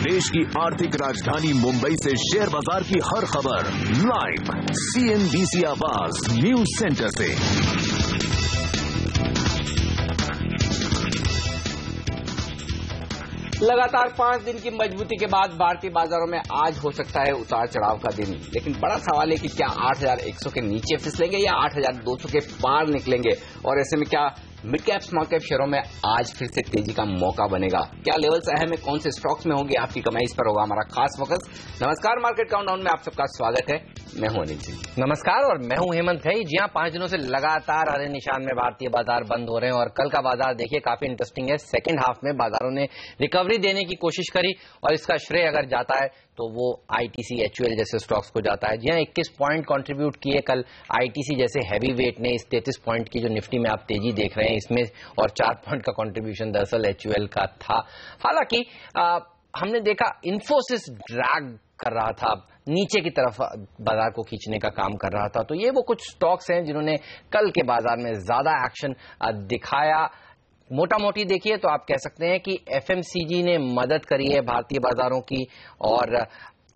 देश की आर्थिक राजधानी मुंबई से शेयर बाजार की हर खबर लाइव CNBC आवाज न्यूज सेंटर से। लगातार 5 दिन की मजबूती के बाद भारतीय बाजारों में आज हो सकता है उतार चढ़ाव का दिन, लेकिन बड़ा सवाल है कि क्या 8,100 के नीचे फिसलेंगे या 8,200 के पार निकलेंगे, और ऐसे में क्या मिड कैप स्मॉल कैप शेयरों में आज फिर से तेजी का मौका बनेगा? क्या लेवल्स अहम है, कौन से स्टॉक्स में होंगे आपकी कमाई, इस पर होगा हमारा खास फोकस। नमस्कार, मार्केट काउंटडाउन में आप सबका स्वागत है। मैं हूं अनिल सिंह। नमस्कार, और मैं हूं हेमंत है। जी हां, 5 दिनों से लगातार हरे निशान में भारतीय बाजार बंद हो रहे हैं और कल का बाजार देखिए काफी इंटरेस्टिंग है। सेकेंड हाफ में बाजारों ने रिकवरी देने की कोशिश करी और इसका श्रेय अगर जाता है तो वो ITC, HUL जैसे स्टॉक्स को जाता है। जी हां, 21 पॉइंट कंट्रीब्यूट किए कल ITC जैसे हैवी वेट ने। इस 33 पॉइंट की जो निफ्टी में आप तेजी देख रहे हैं इसमें, और 4 पॉइंट का कंट्रीब्यूशन दरअसल HUL का था। हालांकि हमने देखा इन्फोसिस ड्रैग कर रहा था, नीचे की तरफ बाजार को खींचने का काम कर रहा था। तो ये वो कुछ स्टॉक्स हैं जिन्होंने कल के बाजार में ज्यादा एक्शन दिखाया। मोटा मोटी देखिए तो आप कह सकते हैं कि FMCG ने मदद करी है भारतीय बाजारों की, और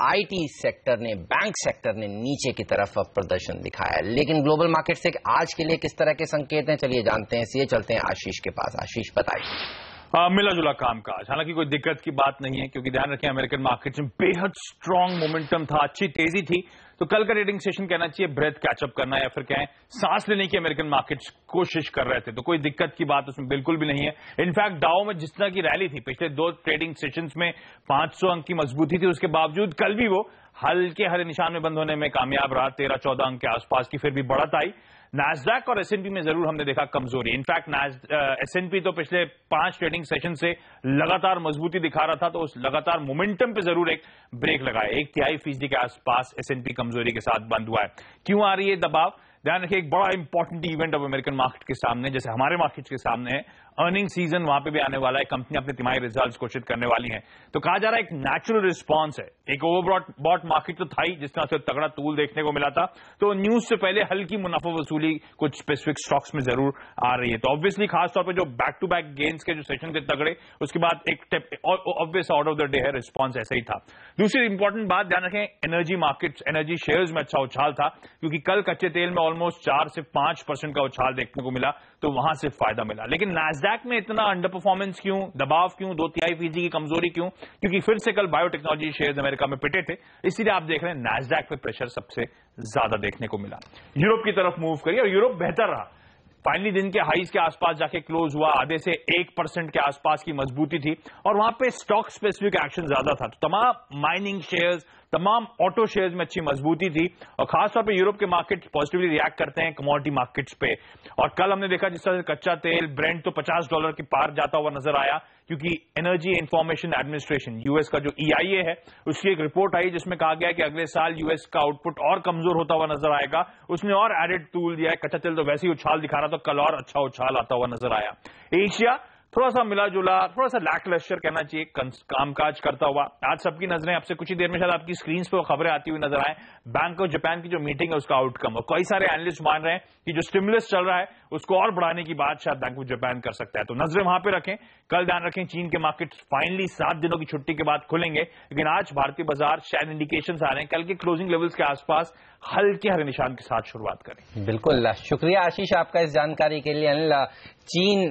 IT सेक्टर ने, बैंक सेक्टर ने नीचे की तरफ प्रदर्शन दिखाया। लेकिन ग्लोबल मार्केट से आज के लिए किस तरह के संकेत हैं, चलिए जानते हैं। सीए चलते हैं आशीष के पास। आशीष बताइए। मिला जुला कामकाज, हालांकि कोई दिक्कत की बात नहीं है, क्योंकि ध्यान रखें अमेरिकन मार्केट में बेहद स्ट्रांग मोमेंटम था, अच्छी तेजी थी। तो कल का ट्रेडिंग सेशन कहना चाहिए ब्रेथ कैचअप करना, या फिर कहें सांस लेने की अमेरिकन मार्केट्स कोशिश कर रहे थे। तो कोई दिक्कत की बात उसमें बिल्कुल भी नहीं है। इनफैक्ट डाउ में जिस तरह की रैली थी पिछले 2 ट्रेडिंग सेशंस में, 500 अंक की मजबूती थी, उसके बावजूद कल भी वो हल्के हरे निशान में बंद होने में कामयाब रहा। 13-14 अंक के आसपास की फिर भी बढ़त आई। नैस्डैक और S&P में जरूर हमने देखा कमजोरी। इनफैक्ट S&P तो पिछले 5 ट्रेडिंग सेशन से लगातार मजबूती दिखा रहा था, तो उस लगातार मोमेंटम पे जरूर एक ब्रेक लगाया। 1/3% के आसपास S&P कमजोरी के साथ बंद हुआ है। क्यों आ रही है दबाव? ध्यान रखिए, एक बड़ा इंपॉर्टेंट इवेंट अब अमेरिकन मार्केट के सामने, जैसे हमारे मार्केट के सामने है, अर्निंग सीजन वहां पे भी आने वाला है। कंपनी अपने तिमाही रिजल्ट्स घोषित करने वाली हैं। तो कहा जा रहा है एक नेचुरल रिस्पांस है। एक ओवरबॉट मार्केट तो था ही, जिस तरह से तगड़ा तूल देखने को मिला था, तो न्यूज से पहले हल्की मुनाफा वसूली कुछ स्पेसिफिक स्टॉक्स में जरूर आ रही है। तो ऑब्वियसली खासतौर पर जो बैक टू बैक गेन्स के जो सेशन थे तगड़े, उसके बाद एक obvious out of the day है रिस्पॉन्स ऐसा ही था। दूसरी इंपॉर्टेंट बात, ध्यान रखें एनर्जी मार्केट्स, एनर्जी शेयर्स में अच्छा उछाल था, क्योंकि कल कच्चे तेल में ऑलमोस्ट 4 से 5% का उछाल देखने को मिला, तो वहां से फायदा मिला। लेकिन नैस्डैक में इतना अंडर परफॉर्मेंस क्यों, दबाव क्यों, 2/3% की कमजोरी क्यों? क्योंकि फिर से कल बायोटेक्नोलॉजी शेयर्स अमेरिका में पिटे थे, इसीलिए आप देख रहे हैं नैस्डैक पे प्रेशर सबसे ज्यादा देखने को मिला। यूरोप की तरफ मूव करिए, और यूरोप बेहतर रहा। फाइनली दिन के हाईज के आसपास जाके क्लोज हुआ, आधे से 1% के आसपास की मजबूती थी, और वहां पे स्टॉक स्पेसिफिक एक्शन ज्यादा था। तो तमाम माइनिंग शेयर्स, तमाम ऑटो शेयर्स में अच्छी मजबूती थी, और खासतौर पे यूरोप के मार्केट पॉजिटिवली रिएक्ट करते हैं कमोडिटी मार्केट्स पे। और कल हमने देखा जिस तरह से कच्चा तेल ब्रेंट तो $50 के पार जाता हुआ नजर आया, क्योंकि एनर्जी इंफॉर्मेशन एडमिनिस्ट्रेशन यूएस का जो EIA है, उसकी एक रिपोर्ट आई जिसमें कहा गया कि अगले साल यूएस का आउटपुट और कमजोर होता हुआ नजर आएगा। उसने और एडेड टूल दिया है। कच्चा तेल तो वैसे ही उछाल दिखा रहा था, कल और अच्छा उछाल आता हुआ नजर आया। एशिया थोड़ा सा मिला जुला, थोड़ा सा लैकलस्टर कहना चाहिए, कामकाज करता हुआ। आज सबकी नजरें आपसे कुछ ही देर में शायद आपकी स्क्रीन पे खबरें आती हुई नजर आए। बैंक ऑफ जापान की जो मीटिंग है उसका आउटकम, और कई सारे एनालिस्ट मान रहे हैं कि जो स्टिमुलस चल रहा है उसको और बढ़ाने की बात शायद बैंक ऑफ जापान कर सकता है। तो नजरें वहां पे रखें। कल ध्यान रखें चीन के मार्केट फाइनली 7 दिनों की छुट्टी के बाद खुलेंगे, लेकिन आज भारतीय बाजार शायद इंडिकेशंस आ रहे हैं कल के क्लोजिंग लेवल्स के आसपास हल्के हरे निशान के साथ शुरुआत करें। बिल्कुल, शुक्रिया आशीष आपका इस जानकारी के लिए। अनिल, चीन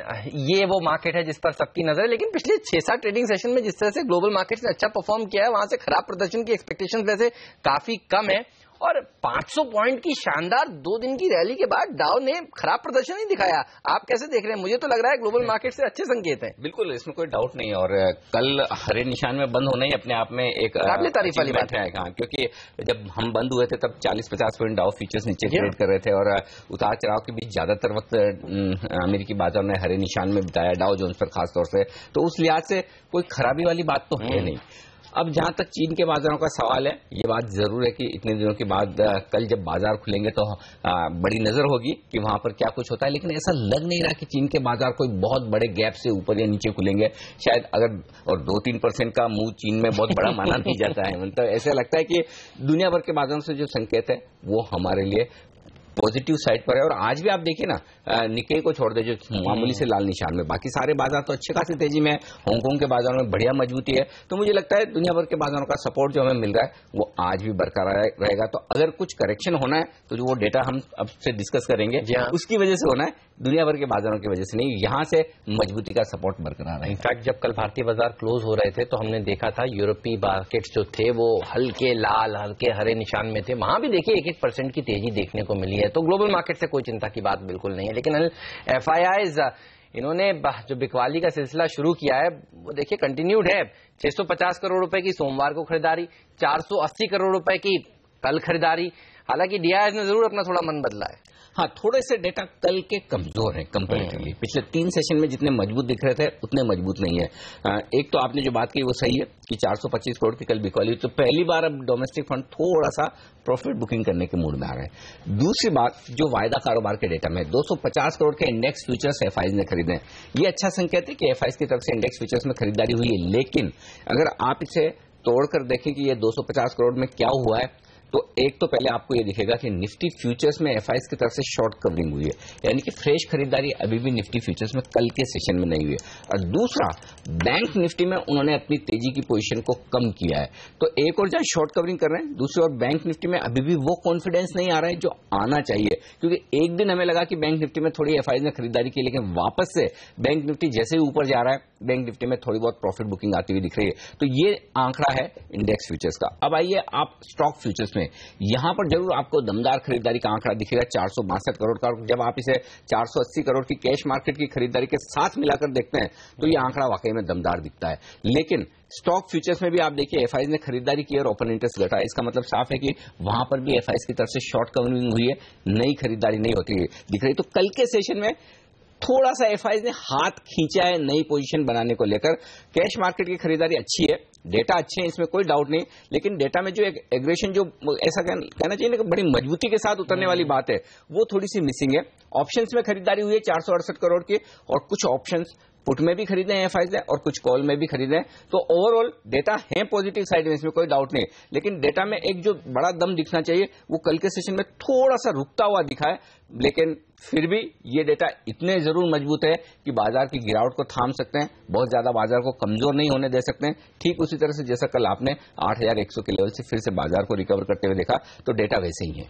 ये वो मार्केट है जिस पर सबकी नजर है, लेकिन पिछले 6-7 ट्रेडिंग सेशन में जिस तरह से ग्लोबल मार्केट ने अच्छा परफॉर्म किया है, वहां से खराब प्रदर्शन की एक्सपेक्टेशन वैसे काफी कम है। और 500 पॉइंट की शानदार 2 दिन की रैली के बाद डाउ ने खराब प्रदर्शन नहीं दिखाया। आप कैसे देख रहे हैं? मुझे तो लग रहा है ग्लोबल मार्केट से अच्छे संकेत हैं। बिल्कुल, इसमें कोई डाउट नहीं है, और कल हरे निशान में बंद होना ही अपने आप में एक काबिल तारीफ वाली बात है। हाँ, क्योंकि जब हम बंद हुए थे तब 40-50 पॉइंट डाउ फ्यूचर्स नीचे ट्रेड कर रहे थे, और उतार चढ़ाव के बीच ज्यादातर वक्त अमेरिकी बाजार ने हरे निशान में बिताया, डाउ जोन्स पर खासतौर से। तो उस लिहाज से कोई खराबी वाली बात तो है नहीं। अब जहां तक चीन के बाजारों का सवाल है, ये बात जरूर है कि इतने दिनों के बाद कल जब बाजार खुलेंगे तो बड़ी नजर होगी कि वहां पर क्या कुछ होता है, लेकिन ऐसा लग नहीं रहा कि चीन के बाजार कोई बहुत बड़े गैप से ऊपर या नीचे खुलेंगे शायद। अगर और 2-3% का मूव चीन में बहुत बड़ा माना नहीं जाता है। मतलब ऐसा लगता है कि दुनिया भर के बाजारों से जो संकेत है वो हमारे लिए पॉजिटिव साइड पर है। और आज भी आप देखिए ना, निक्केई को छोड़ दे जो मामूली से लाल निशान में, बाकी सारे बाजार तो अच्छे खासी तेजी में है। हांगकांग के बाजारों में बढ़िया मजबूती है। तो मुझे लगता है दुनिया भर के बाजारों का सपोर्ट जो हमें मिल रहा है वो आज भी बरकरार रहेगा। तो अगर कुछ करेक्शन होना है तो जो वो डेटा हम अब से डिस्कस करेंगे उसकी वजह से होना है, दुनिया भर के बाजारों की वजह से नहीं। यहां से मजबूती का सपोर्ट बरकरार है। इनफैक्ट जब कल भारतीय बाजार क्लोज हो रहे थे तो हमने देखा था यूरोपीय मार्केट्स जो थे वो हल्के लाल हल्के हरे निशान में थे। वहां भी देखिए 1-1% की तेजी देखने को मिली है। तो ग्लोबल मार्केट से कोई चिंता की बात बिल्कुल नहीं है। लेकिन FIIs इन्होंने जो बिकवाली का सिलसिला शुरू किया है वो देखिए कंटिन्यूड है। 650 करोड़ रुपए की सोमवार को खरीदारी, 480 करोड़ रुपए की कल खरीदारी। हालांकि DIIs ने जरूर अपना थोड़ा मन बदला है। हाँ, थोड़े से डेटा कल के कमजोर हैं कंपैरेटिवली। पिछले 3 सेशन में जितने मजबूत दिख रहे थे उतने मजबूत नहीं है। एक तो आपने जो बात की वो सही है कि 425 करोड़ की कल बिकवाली, तो पहली बार अब डोमेस्टिक फंड थोड़ा सा प्रॉफिट बुकिंग करने के मूड में आ रहे हैं। दूसरी बात, जो वायदा कारोबार के डेटा में 250 करोड़ के इंडेक्स फ्यूचर्स FIs ने खरीदे, ये अच्छा संकेत है कि FIs की तरफ से इंडेक्स फ्यूचर्स में खरीदारी हुई है। लेकिन अगर आप इसे तोड़कर देखें कि ये 250 करोड़ में क्या हुआ है, तो एक तो पहले आपको ये दिखेगा कि निफ्टी फ्यूचर्स में FIs की तरफ से शॉर्ट कवरिंग हुई है, यानी कि फ्रेश खरीदारी अभी भी निफ्टी फ्यूचर्स में कल के सेशन में नहीं हुई है। और दूसरा, बैंक निफ्टी में उन्होंने अपनी तेजी की पोजीशन को कम किया है। तो एक और जहां शॉर्ट कवरिंग कर रहे हैं, दूसरी ओर बैंक निफ्टी में अभी भी वो कॉन्फिडेंस नहीं आ रहा है जो आना चाहिए। क्योंकि एक दिन हमें लगा कि बैंक निफ्टी में थोड़ी FIs ने खरीदारी की, लेकिन वापस से बैंक निफ्टी जैसे ही ऊपर जा रहा है, बैंक निफ्टी में थोड़ी बहुत प्रॉफिट बुकिंग आती हुई दिख रही है। तो ये आंकड़ा है इंडेक्स फ्यूचर्स का। अब आइए आप स्टॉक फ्यूचर्स में, यहां पर जरूर आपको दमदार खरीदारी का आंकड़ा दिखेगा 462 करोड़ का। जब आप इसे 480 करोड़ की कैश मार्केट की खरीदारी के साथ मिलाकर देखते हैं तो ये आंकड़ा वाकई में दमदार दिखता है। लेकिन स्टॉक फ्यूचर्स में भी आप देखिए FIs ने खरीदारी की और ओपन इंटरेस्ट घटा। इसका मतलब साफ है कि वहां पर भी FIs की तरफ से शॉर्ट कवरिंग हुई है, नई खरीदारी नहीं होती दिख रही। तो कल के सेशन में थोड़ा सा FIs ने हाथ खींचा है नई पोजीशन बनाने को लेकर। कैश मार्केट की खरीदारी अच्छी है, डेटा अच्छे हैं, इसमें कोई डाउट नहीं। लेकिन डेटा में जो एक एग्रेशन, जो ऐसा कहना चाहिए ना कि बड़ी मजबूती के साथ उतरने वाली बात है, वो थोड़ी सी मिसिंग है। ऑप्शंस में खरीदारी हुई है 468 करोड़ की, और कुछ ऑप्शंस पुट में भी खरीदे हैं FIs ने और कुछ कॉल में भी खरीदे हैं। तो ओवरऑल डेटा है पॉजिटिव साइड में, इसमें कोई डाउट नहीं। लेकिन डेटा में एक जो बड़ा दम दिखना चाहिए वो कल के सेशन में थोड़ा सा रुकता हुआ दिखा है। लेकिन फिर भी ये डेटा इतने जरूर मजबूत है कि बाजार की गिरावट को थाम सकते हैं, बहुत ज्यादा बाजार को कमजोर नहीं होने दे सकते हैं। ठीक उसी तरह से जैसा कल आपने 8100 के लेवल से फिर से बाजार को रिकवर करते हुए देखा, तो डेटा वैसे ही है।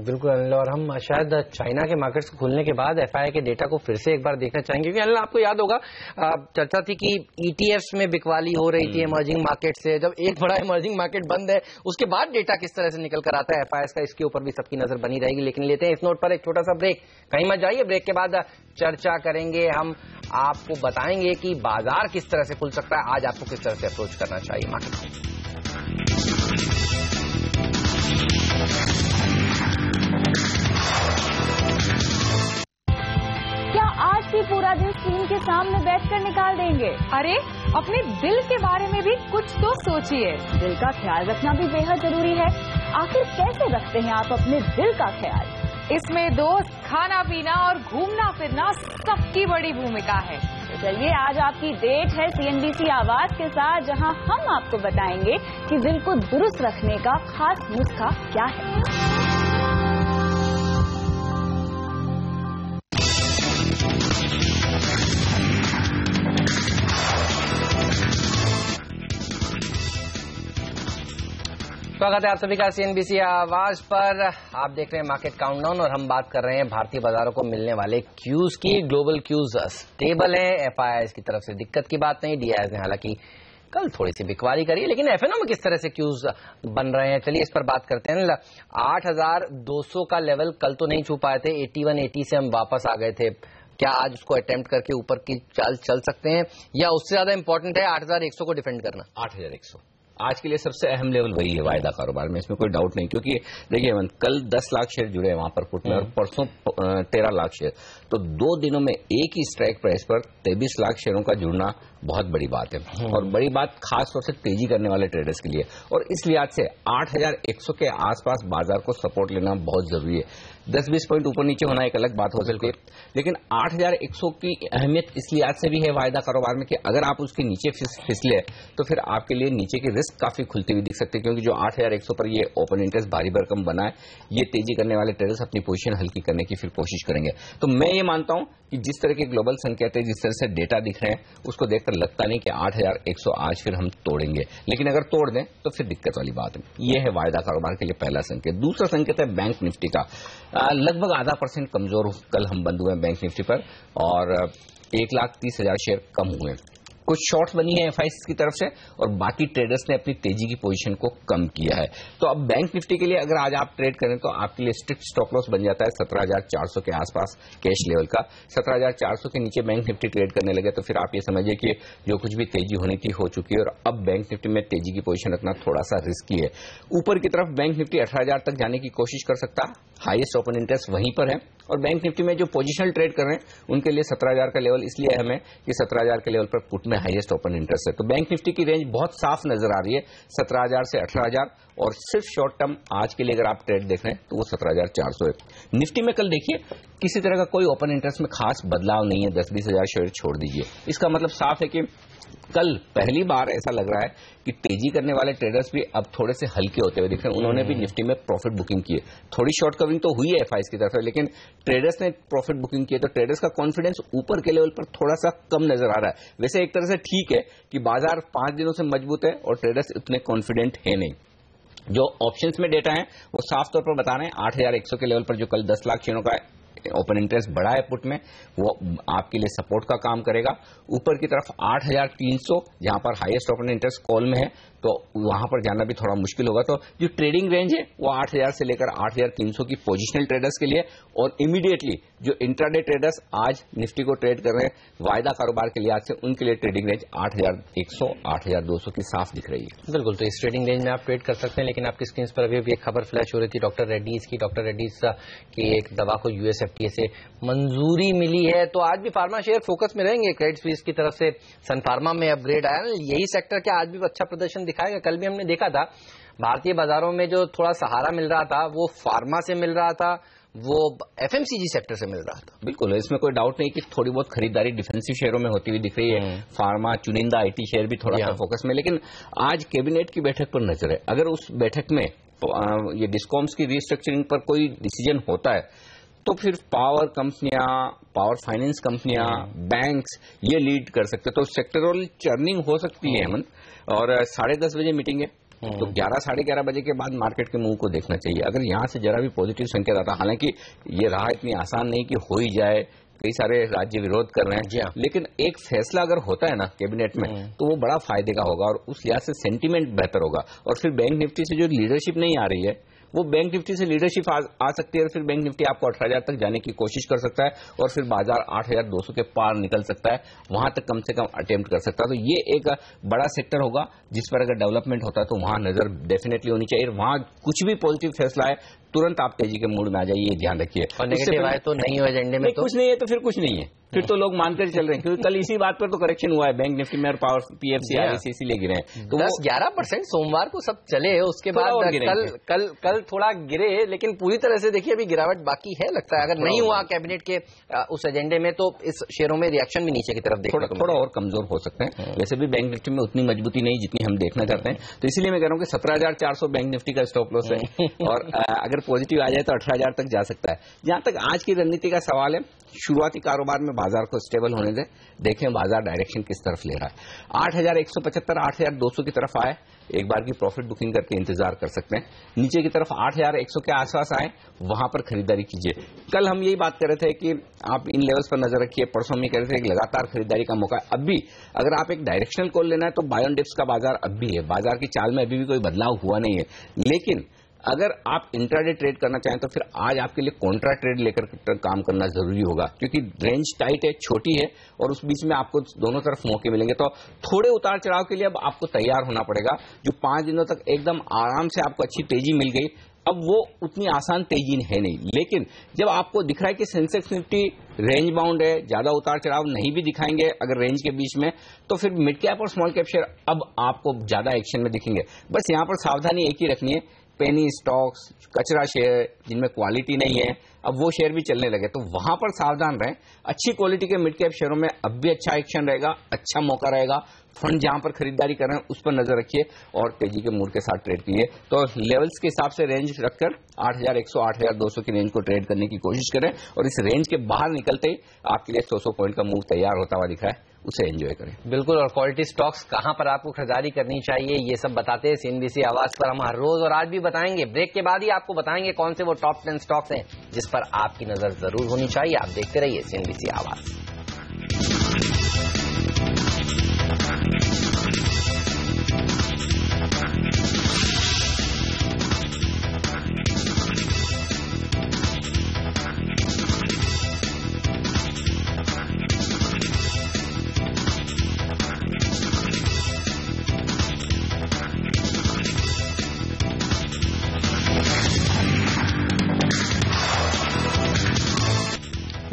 बिल्कुल अनिल, और हम शायद चाइना के मार्केट्स खुलने के बाद FII के डेटा को फिर से एक बार देखना चाहेंगे। क्योंकि अनिल, आपको याद होगा चर्चा थी कि ETFs में बिकवाली हो रही थी इमर्जिंग मार्केट से। जब एक बड़ा इमर्जिंग मार्केट बंद है उसके बाद डेटा किस तरह से निकल कर आता है FIs का, इसके ऊपर भी सबकी नजर बनी रहेगी। लेकिन लेते हैं इस नोट पर एक छोटा सा ब्रेक, कहीं मत जाइए। ब्रेक के बाद चर्चा करेंगे, हम आपको बताएंगे कि बाजार किस तरह से खुल सकता है, आज आपको किस तरह से अप्रोच करना चाहिए मार्केट को। क्या आज भी पूरा दिन स्क्रीन के सामने बैठकर निकाल देंगे? अरे अपने दिल के बारे में भी कुछ तो सोचिए। दिल का ख्याल रखना भी बेहद जरूरी है। आखिर कैसे रखते हैं आप अपने दिल का ख्याल? इसमें दोस्त, खाना पीना और घूमना फिरना सबकी बड़ी भूमिका है। तो चलिए आज आपकी डेट है CNBC आवाज के साथ, जहां हम आपको बताएंगे कि दिल को दुरुस्त रखने का खास नुस्खा क्या है। स्वागत है आप सभी का CNBC आवाज पर। आप देख रहे हैं मार्केट काउंटडाउन और हम बात कर रहे हैं भारतीय बाजारों को मिलने वाले क्यूज की। ग्लोबल क्यूज स्टेबल है, FIs की तरफ से दिक्कत की बात नहीं। DIIs ने हालांकि कल थोड़ी सी बिकवाली करी, लेकिन FNO में किस तरह से क्यूज बन रहे हैं, चलिए इस पर बात करते हैं। 8200 का लेवल कल तो नहीं छू पाए थे, 8180 से हम वापस आ गए थे। क्या आज उसको अटेम्प्ट करके ऊपर की चाल चल सकते हैं, या उससे ज्यादा इंपॉर्टेंट है 8100 को डिफेंड करना? 8100 आज के लिए सबसे अहम लेवल वही है वायदा कारोबार में, इसमें कोई डाउट नहीं। क्योंकि देखिए कल 10 लाख शेयर जुड़े हैं वहां पर पुट में, और परसों 13 लाख शेयर, तो 2 दिनों में एक ही स्ट्राइक प्राइस पर 23 लाख शेयरों का जुड़ना बहुत बड़ी बात है। और बड़ी बात खास तौर से तेजी करने वाले ट्रेडर्स के लिए। और इस लिहाज से 8100 के आसपास बाजार को सपोर्ट लेना बहुत जरूरी है। 10-20 पॉइंट ऊपर नीचे होना एक अलग बात हो सकती है, लेकिन 8,100 की अहमियत इस लिहाज से भी है वायदा कारोबार में कि अगर आप उसके नीचे फिसले तो फिर आपके लिए नीचे की रिस्क काफी खुलती हुई दिख सकती है, क्योंकि जो 8,100 पर ये ओपन इंटरेस्ट भारी भरकम बना है, ये तेजी करने वाले ट्रेडर्स अपनी पोजीशन हल्की करने की फिर कोशिश करेंगे। तो मैं ये मानता हूं कि जिस तरह के ग्लोबल संकेत है, जिस तरह से डेटा दिख रहे हैं, उसको देखकर लगता नहीं कि 8,100 आज फिर हम तोड़ेंगे, लेकिन अगर तोड़ दें तो फिर दिक्कत वाली बात है। ये है वायदा कारोबार के लिए पहला संकेत। दूसरा संकेत है बैंक निफ्टी का। लगभग 0.5% कमजोर कल हम बंद हुए बैंक निफ्टी पर और 1,30,000 शेयर कम हुए। कुछ शॉर्ट्स बनी है एफआईसी की तरफ से और बाकी ट्रेडर्स ने अपनी तेजी की पोजीशन को कम किया है। तो अब बैंक निफ्टी के लिए अगर आज आप ट्रेड करें तो आपके लिए स्ट्रिक्ट स्टॉप लॉस बन जाता है 17,400 के आसपास कैश लेवल का। 17,400 के नीचे बैंक निफ्टी ट्रेड करने लगे तो फिर आप ये समझिए कि जो कुछ भी तेजी होनी थी हो चुकी है और अब बैंक निफ्टी में तेजी की पोजीशन रखना थोड़ा सा रिस्की है। ऊपर की तरफ बैंक निफ्टी 18,000 तक जाने की कोशिश कर सकता है, हाईएस्ट ओपन इंटरेस्ट वहीं पर है और बैंक निफ्टी में जो पोजिशनल ट्रेड कर रहे हैं उनके लिए 17,000 का लेवल इसलिए अहम है कि 17,000 के लेवल पर पुट में हाईएस्ट ओपन इंटरेस्ट है। तो बैंक निफ्टी की रेंज बहुत साफ नजर आ रही है 17,000 से 18,000 और सिर्फ शॉर्ट टर्म आज के लिए अगर आप ट्रेड देख रहे हैं तो वो 17,400 है। निफ्टी में कल देखिए किसी तरह का कोई ओपन इंटरेस्ट में खास बदलाव नहीं है, 10-20 हजार शेयर छोड़ दीजिए। इसका मतलब साफ है कि कल पहली बार ऐसा लग रहा है कि तेजी करने वाले ट्रेडर्स भी अब थोड़े से हल्के होते हुए दिख रहे हैं। उन्होंने भी निफ्टी में प्रॉफिट बुकिंग की है, थोड़ी शॉर्ट कवरिंग तो हुई है एफआईएस की तरफ से, लेकिन ट्रेडर्स ने प्रॉफिट बुकिंग की है तो ट्रेडर्स का कॉन्फिडेंस ऊपर के लेवल पर थोड़ा सा कम नजर आ रहा है। वैसे एक तरह से ठीक है कि बाजार 5 दिनों से मजबूत है और ट्रेडर्स उतने कॉन्फिडेंट है नहीं। जो ऑप्शंस में डेटा है वो साफ तौर पर बता रहे हैं 8,100 के लेवल पर जो कल 10 लाख शेयरों का ओपन इंटरेस्ट बढ़ा है पुट में, वो आपके लिए सपोर्ट का काम करेगा। ऊपर की तरफ 8,300 जहां पर हाईएस्ट ओपन इंटरेस्ट कॉल में है तो वहां पर जाना भी थोड़ा मुश्किल होगा। तो जो ट्रेडिंग रेंज है वो 8,000 से लेकर 8,300 की पोजिशनल ट्रेडर्स के लिए और इमीडिएटली जो इंट्राडे ट्रेडर्स आज निफ्टी को ट्रेड कर रहे हैं वायदा कारोबार के लिहाज से उनके लिए ट्रेडिंग रेंज 8,100 8,200 की साफ दिख रही है। बिल्कुल, तो इस ट्रेडिंग रेंज में आप ट्रेड कर सकते हैं। लेकिन आपकी स्क्रीन पर अभी एक खबर फ्लैश हो रही थी डॉक्टर रेड्डीज की। डॉक्टर रेड्डीज की एक दवा को यूएसएफडीए से मंजूरी मिली है, तो आज भी फार्मा शेयर फोकस में रहेंगे। क्रेडिट स्विस की तरफ से सन फार्मा में अपग्रेड आया, यही सेक्टर क्या आज भी अच्छा प्रदर्शन दिखाएगा। कल भी हमने देखा था भारतीय बाजारों में जो थोड़ा सहारा मिल रहा था वो फार्मा से मिल रहा था, वो एफएमसीजी सेक्टर से मिल रहा था। बिल्कुल, इसमें कोई डाउट नहीं कि थोड़ी बहुत खरीदारी डिफेंसिव शेयरों में होती हुई दिख रही है। फार्मा, चुनिंदा आईटी शेयर भी थोड़ा सा फोकस में, लेकिन आज कैबिनेट की बैठक पर नजर है। अगर उस बैठक में ये डिस्कॉम्स की रिस्ट्रक्चरिंग पर कोई डिसीजन होता है तो फिर पावर कंपनियां, पावर फाइनेंस कंपनियां, बैंक्स ये लीड कर सकते हैं। तो सेक्टरल चर्निंग हो सकती है हेमंत। और 10:30 बजे मीटिंग है तो 11 साढ़े 11 बजे के बाद मार्केट के मुंह को देखना चाहिए। अगर यहां से जरा भी पॉजिटिव संकेत आता, हालांकि ये राह इतनी आसान नहीं कि हो ही जाए, कई सारे राज्य विरोध कर रहे हैं, लेकिन एक फैसला अगर होता है ना कैबिनेट में तो वो बड़ा फायदे का होगा और उस लिहाज से सेंटीमेंट बेहतर होगा। और फिर बैंक निफ्टी से जो लीडरशिप नहीं आ रही है वो बैंक निफ्टी से लीडरशिप आ सकती है और फिर बैंक निफ्टी आपको 18,000 तक जाने की कोशिश कर सकता है और फिर बाजार 8,200 के पार निकल सकता है, वहां तक कम से कम अटेम्प्ट कर सकता है। तो ये एक बड़ा सेक्टर होगा जिस पर अगर डेवलपमेंट होता है तो वहां नजर डेफिनेटली होनी चाहिए। वहां कुछ भी पॉजिटिव फैसला है तुरंत आप तेजी के मूड में आ जाइए, ये ध्यान रखिए। और नेगेटिव आए तो नहीं हो एजेंडे में, तो कुछ नहीं है तो फिर कुछ नहीं है, फिर तो लोग मानकर चल रहे हैं क्योंकि कल इसी बात पर तो करेक्शन हुआ है बैंक निफ्टी में और पावर पीएफसी आरएससी ले गिरे हैं। तो 10-11% सोमवार को सब चले, उसके बाद कल थोड़ा गिरे, लेकिन पूरी तरह से देखिए अभी गिरावट बाकी है लगता है। अगर नहीं हुआ कैबिनेट के उस एजेंडे में तो इस शेयरों में रिएक्शन भी नीचे की तरफ थोड़ा और कमजोर हो सकते हैं। वैसे भी बैंक निफ्टी में उतनी मजबूती नहीं जितनी हम देखना चाहते हैं, तो इसीलिए मैं कह रहा हूँ कि 17,400 बैंक निफ्टी का स्टॉप लॉस है और अगर पॉजिटिव आ जाए तो 18,000 तक जा सकता है। जहां तक आज की रणनीति का सवाल है, शुरुआती कारोबार में बाजार को स्टेबल होने दे, देखें बाजार डायरेक्शन किस तरफ ले रहा है। 8,175 8,200 की तरफ आए, एक बार की प्रॉफिट बुकिंग करके इंतजार कर सकते हैं। नीचे की तरफ 8,100 के आसपास आए, वहां पर खरीदारी कीजिए। कल हम यही बात कर रहे थे कि आप इन लेवल्स पर नजर रखिए, परसों में कह रहे थे एक लगातार खरीदारी का मौका है। अब भी अगर आप एक डायरेक्शनल कॉल लेना है तो बाय ऑन डिप्स का बाजार अब भी है, बाजार की चाल में अभी भी कोई बदलाव हुआ नहीं है। लेकिन अगर आप इंट्राडे ट्रेड करना चाहें तो फिर आज आपके लिए कॉन्ट्रा ट्रेड लेकर काम करना जरूरी होगा, क्योंकि रेंज टाइट है, छोटी है और उस बीच में आपको दोनों तरफ मौके मिलेंगे। तो थोड़े उतार चढ़ाव के लिए अब आपको तैयार होना पड़ेगा। जो 5 दिनों तक एकदम आराम से आपको अच्छी तेजी मिल गई, अब वो उतनी आसान तेजी है नहीं। लेकिन जब आपको दिख रहा है कि सेंसेक्स निफ्टी रेंज बाउंड है, ज्यादा उतार चढ़ाव नहीं भी दिखाएंगे अगर रेंज के बीच में, तो फिर मिड कैप और स्मॉल कैप शेयर अब आपको ज्यादा एक्शन में दिखेंगे। बस यहां पर सावधानी एक ही रखनी है पेनी स्टॉक्स, कचरा शेयर जिनमें क्वालिटी नहीं है, अब वो शेयर भी चलने लगे। तो वहां पर सावधान रहें। अच्छी क्वालिटी के मिड कैप शेयरों में अब भी अच्छा एक्शन रहेगा, अच्छा मौका रहेगा। फंड जहां पर खरीदारी कर रहे हैं उस पर नजर रखिए और तेजी के मूड के साथ ट्रेड कीजिए। तो लेवल्स के हिसाब से रेंज रखकर 8100 8200 की रेंज को ट्रेड करने की कोशिश करें और इस रेंज के बाहर निकलते ही आपके लिए 100 पॉइंट का मूव तैयार होता हुआ दिखा है, उसे एंजॉय करें। बिल्कुल। और क्वालिटी स्टॉक्स कहां पर आपको खरीदारी करनी चाहिए ये सब बताते हैं सीएनबीसी आवाज पर हम हर रोज, और आज भी बताएंगे। ब्रेक के बाद ही आपको बताएंगे कौन से वो टॉप 10 स्टॉक्स हैं जिस पर आपकी नजर जरूर होनी चाहिए। आप देखते रहिए सीएनबीसी आवाज।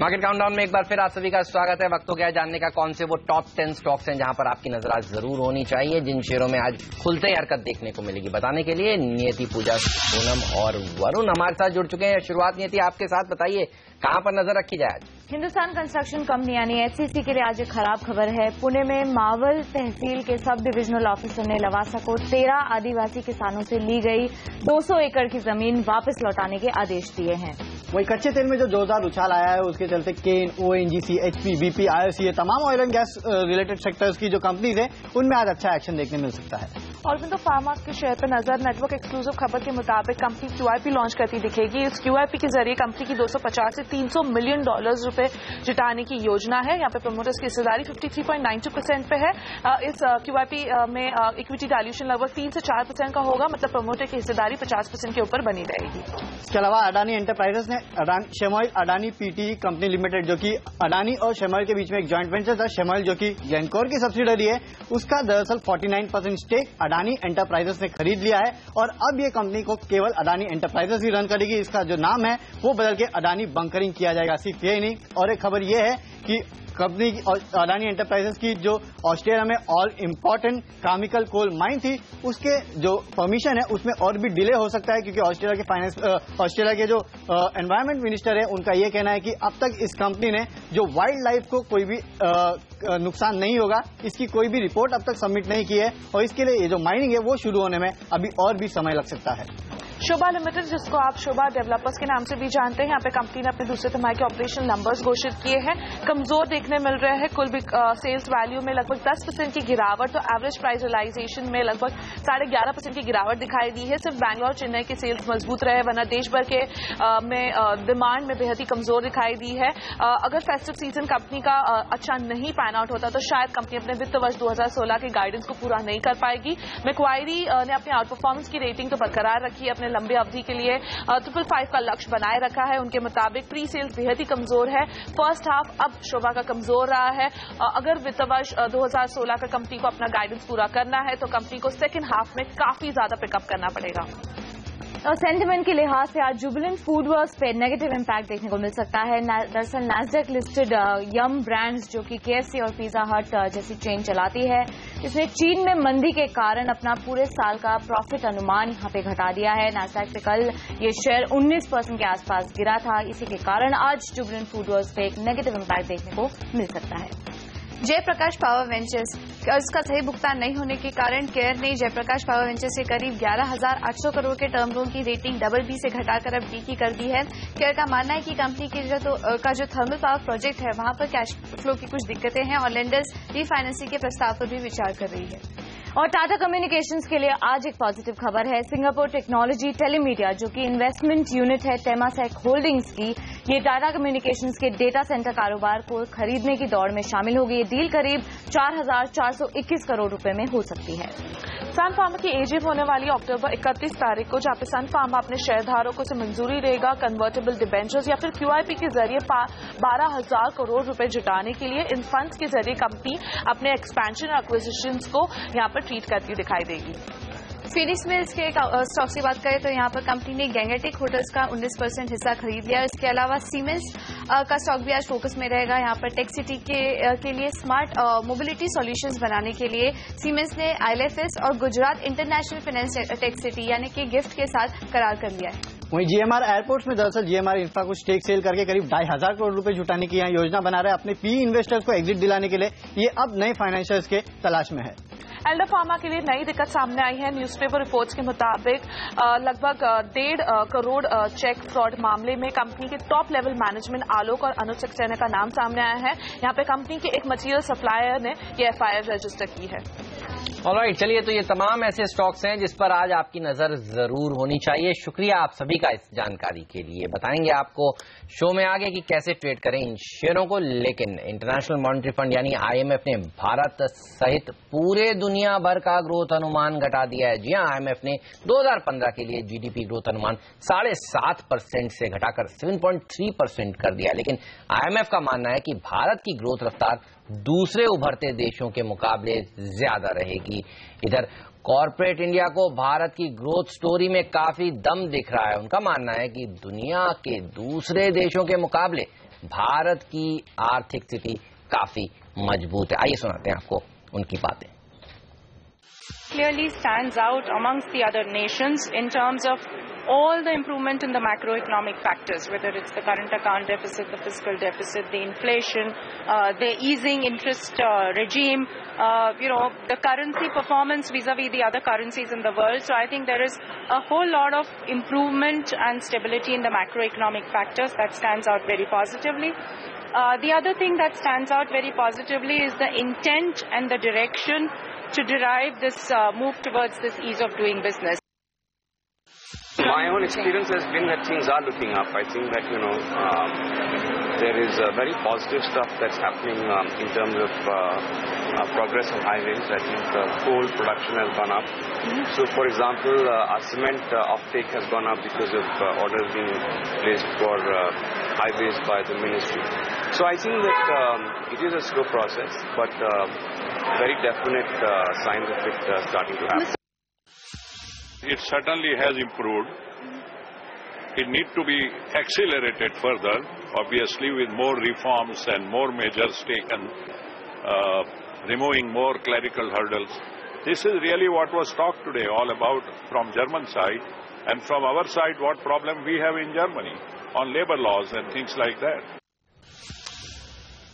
मार्केट काउंटडाउन में एक बार फिर आप सभी का स्वागत है। वक्त हो गया है जानने का कौन से वो टॉप 10 स्टॉक्स हैं जहां पर आपकी नजर आज जरूर होनी चाहिए, जिन शेयरों में आज खुलते ही हरकत देखने को मिलेगी। बताने के लिए नियति, पूजा, पूनम और वरुण हमारे साथ जुड़ चुके हैं। शुरुआत नियति आपके साथ, बताइए कहां पर नजर रखी जाए आज? हिंदुस्तान कंस्ट्रक्शन कंपनी यानी एचसीसी के लिए आज एक खराब खबर है। पुणे में मावल तहसील के सब डिविजनल ऑफिसर ने लवासा को 13 आदिवासी किसानों से ली गई 200 एकड़ की जमीन वापस लौटाने के आदेश दिए हैं। वही कच्चे तेल में जो जोरदार उछाल आया है उसके चलते केन, ओएनजीसी, एचपी, बीपी, आईओसी, ये तमाम oil and gas related sectors की जो कंपनीज है उनमें आज अच्छा एक्शन देखने मिल सकता है। ऑरबिंदो फार्मा के शेयर पर नजर। नेटवर्क एक्सक्लूसिव खबर के मुताबिक कंपनी क्यूआईपी लॉन्च करती दिखेगी। इस क्यूआईपी के जरिए कंपनी की 250 से 300 मिलियन डॉलर्स रुपए जुटाने की योजना है। यहाँ पे प्रमोटर्स की हिस्सेदारी 53.92% पे है। इस क्यूआईपी में इक्विटी डायल्यूशन लगभग 3 से 4% का होगा, मतलब प्रमोटर की हिस्सेदारी 50% के ऊपर बनी रहेगी। इसके अलावा अडानी एंटरप्राइजेस ने शेमॉइल अडानी पीटी कंपनी लिमिटेड, जो कि अडानी और शेमॉइल के बीच में एक जॉइंट वेंचर था, शेमॉइल जो कि ग्लेनकोर की सब्सिडरी है, उसका दरअसल 49% स्टेक अडानी एंटरप्राइजेस ने खरीद लिया है और अब ये कंपनी को केवल अडानी एंटरप्राइजेस ही रन करेगी। इसका जो नाम है वो बदल के अडानी बंकरिंग किया जाएगा। सिर्फ यही नहीं, और एक खबर ये है कि कंपनी अडानी एंटरप्राइजेस की जो ऑस्ट्रेलिया में all important chemical coal mine थी उसके जो परमिशन है उसमें और भी डिले हो सकता है, क्योंकि ऑस्ट्रेलिया के जो एनवायरमेंट मिनिस्टर है उनका ये कहना है कि अब तक इस कंपनी ने जो वाइल्ड लाइफ को कोई भी नुकसान नहीं होगा इसकी कोई भी रिपोर्ट अब तक सबमिट नहीं की है और इसके लिए ये जो माइनिंग है वो शुरू होने में अभी और भी समय लग सकता है। शोभा लिमिटेड, जिसको आप शोभा डेवलपर्स के नाम से भी जानते हैं, यहाँ पे कंपनी ने अपने दूसरे तिमाही के ऑपरेशन नंबर्स घोषित किए हैं। कमजोर देखने मिल रहे हैं। कुल सेल्स वैल्यू में लगभग 10% की गिरावट, तो एवरेज प्राइस रियलाइजेशन में लगभग 11.5% की गिरावट दिखाई दी है। सिर्फ बैंगलोर, चेन्नई के सेल्स मजबूत रहे, वरना देश भर के डिमांड में बेहद ही कमजोर दिखाई दी है। अगर फेस्टिव सीजन कंपनी का अच्छा नहीं पैन आउट होता तो शायद कंपनी अपने वित्त वर्ष 2016 के गाइडेंस को पूरा नहीं कर पाएगी। मैक्वायरी ने अपने आउट परफॉर्मेंस की रेटिंग तो बरकरार रखी है, अपने लंबे अवधि के लिए 555 का लक्ष्य बनाए रखा है। उनके मुताबिक प्री सेल्स बेहद ही कमजोर है। फर्स्ट हाफ अब शोभा का कमजोर रहा है। अगर वित्त वर्ष 2016 का कंपनी को अपना गाइडेंस पूरा करना है तो कंपनी को सेकेंड हाफ में काफी ज्यादा पिकअप करना पड़ेगा। और सेंटिमेंट के लिहाज से आज जुबिलेंट फूडवर्क्स पे नेगेटिव इम्पैक्ट देखने को मिल सकता है। दरअसल नैस्डैक लिस्टेड यम ब्रांड्स, जो कि केएफसी और पिज्जा हट जैसी चेन चलाती है, इसने चीन में मंदी के कारण अपना पूरे साल का प्रॉफिट अनुमान यहां पे घटा दिया है। नैस्डैक पे कल ये शेयर 19% के आसपास गिरा था। इसी के कारण आज जुबिलेंट फूडवर्क्स पे एक नेगेटिव इम्पैक्ट देखने को मिल सकता है। जयप्रकाश पावर वेंचर्स, कर्ज का सही भुगतान नहीं होने के कारण केयर ने जयप्रकाश पावर वेंचर्स से करीब 11,800 करोड़ के टर्म लोन की रेटिंग BB से घटाकर अब D की कर दी है। केयर का मानना है कि कंपनी के जो थर्मल पावर प्रोजेक्ट है वहां पर कैश फ्लो की कुछ दिक्कतें हैं और लेंडर्स रीफाइनेंसिंग के प्रस्ताव पर भी विचार कर रही है। और टाटा कम्युनिकेशंस के लिए आज एक पॉजिटिव खबर है। सिंगापुर टेक्नोलॉजी टेलीमीडिया, जो कि इन्वेस्टमेंट यूनिट है टेमासेक होल्डिंग्स की, ये टाटा कम्युनिकेशंस के डेटा सेंटर कारोबार को खरीदने की दौड़ में शामिल होगी। ये डील करीब 4,421 करोड़ रुपए में हो सकती है। सन फार्मा की एजीएम होने वाली अक्टूबर 31 तारीख को, जहां पे सन फार्मा अपने शेयरधारकों से मंजूरी देगा कन्वर्टेबल डिबेंचर्स या फिर क्यूआईपी के जरिए 12,000 करोड़ रुपए जुटाने के लिए। इन फंड्स के जरिए कंपनी अपने एक्सपेंशन और एक्विजिशंस को यहां पर ट्रीट करती दिखाई देगी। फीनिक्स मिल्स के स्टॉक्स की बात करें तो यहाँ पर कंपनी ने गैंगेटिक होटल्स का 19% हिस्सा खरीद लिया। इसके अलावा सीमेंस का स्टॉक भी आज फोकस में रहेगा। यहाँ पर टेक सिटी के लिए स्मार्ट मोबिलिटी सॉल्यूशंस बनाने के लिए सीमेंस ने IL&FS और Gujarat international finance tech city यानी कि गिफ्ट के साथ करार कर लिया है। वहीं GMR एयरपोर्ट्स में दरअसल GMR इंफ्रा को स्टेक सेल करके करीब 2,500 करोड़ रुपए जुटाने की यहाँ योजना बना रहा है। अपने PE इन्वेस्टर्स को एग्जिट दिलाने के लिए ये अब नए फाइनेंशियल्स के तलाश में है। एल्डर फार्मा के लिए नई दिक्कत सामने आई है। न्यूज़पेपर रिपोर्ट्स के मुताबिक लगभग 1.5 करोड़ चेक फ्रॉड मामले में कंपनी के टॉप लेवल मैनेजमेंट आलोक और अनुज सक्सेना का नाम सामने आया है। यहाँ पे कंपनी के एक मटीरियल सप्लायर ने ये FIR रजिस्टर की है। ऑलराइट, चलिए तो ये तमाम ऐसे स्टॉक्स हैं जिस पर आज आपकी नजर जरूर होनी चाहिए। शुक्रिया आप सभी का इस जानकारी के लिए। बताएंगे आपको शो में आगे कि कैसे ट्रेड करें इन शेयरों को। लेकिन इंटरनेशनल मॉनेटरी फंड यानी IMF ने भारत सहित पूरे दुनिया भर का ग्रोथ अनुमान घटा दिया है। जी हाँ, IMF ने 2015 के लिए GDP ग्रोथ अनुमान 7.5% से घटाकर 7.3% कर दिया। लेकिन IMF का मानना है कि भारत की ग्रोथ रफ्तार दूसरे उभरते देशों के मुकाबले ज्यादा रहेगी। इधर कॉर्पोरेट इंडिया को भारत की ग्रोथ स्टोरी में काफी दम दिख रहा है। उनका मानना है कि दुनिया के दूसरे देशों के मुकाबले भारत की आर्थिक स्थिति काफी मजबूत है। आइए सुनाते हैं आपको उनकी बातें। Clearly stands out amongst the other nations in terms of all the improvement in the macroeconomic factors, whether it's the current account deficit, the fiscal deficit, the inflation, the easing interest regime, the currency performance vis-a-vis the other currencies in the world. So I think there is a whole lot of improvement and stability in the macroeconomic factors that stands out very positively. The other thing that stands out very positively is the intent and the direction to derive this move towards this ease of doing business. My own experience has been that things are looking up. I think that, there is very positive stuff that's happening in terms of progress on highways. I think coal production has gone up. So, for example, our cement offtake has gone up because of orders being placed for highways by the ministry. So I think that it is a slow process, but very definite signs of it starting to happen. It certainly has improved. It needs to be accelerated further, obviously with more reforms and more measures taken, removing more clerical hurdles. This is really what was talked today all about from German side, and from our side what problem we have in Germany on labor laws and things like that.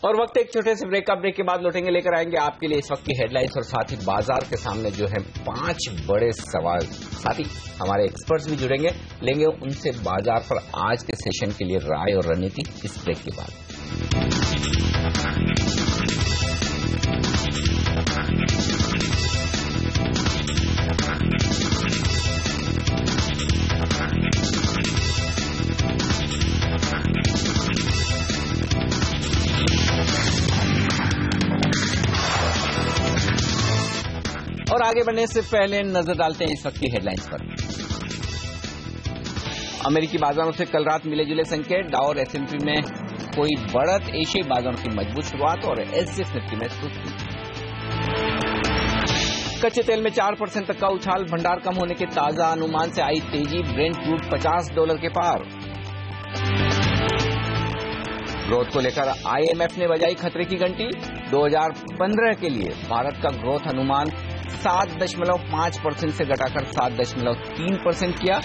और वक्त एक छोटे से break का। Break के बाद लौटेंगे, लेकर आएंगे आपके लिए इस वक्त की हेडलाइंस और साथ ही बाजार के सामने जो है 5 बड़े सवाल। साथ ही हमारे एक्सपर्ट्स भी जुड़ेंगे, लेंगे उनसे बाजार पर आज के सेशन के लिए राय और रणनीति इस ब्रेक के बाद। और आगे बढ़ने से पहले नजर डालते हैं इस वक्त की हेडलाइंस पर। अमेरिकी बाजारों से कल रात मिले जुले संकेत। डाउ और S&P में कोई बढ़त, एशियाई बाजारों की मजबूत शुरुआत और SGX निफ्टी में सुस्ती। कच्चे तेल में 4% तक का उछाल, भंडार कम होने के ताजा अनुमान से आई तेजी। ब्रेंट क्रूड $50 के पार। ग्रोथ को लेकर IMF ने बजाई खतरे की घंटी। 2015 के लिए भारत का ग्रोथ अनुमान 7.5% से घटाकर 7.3% किया।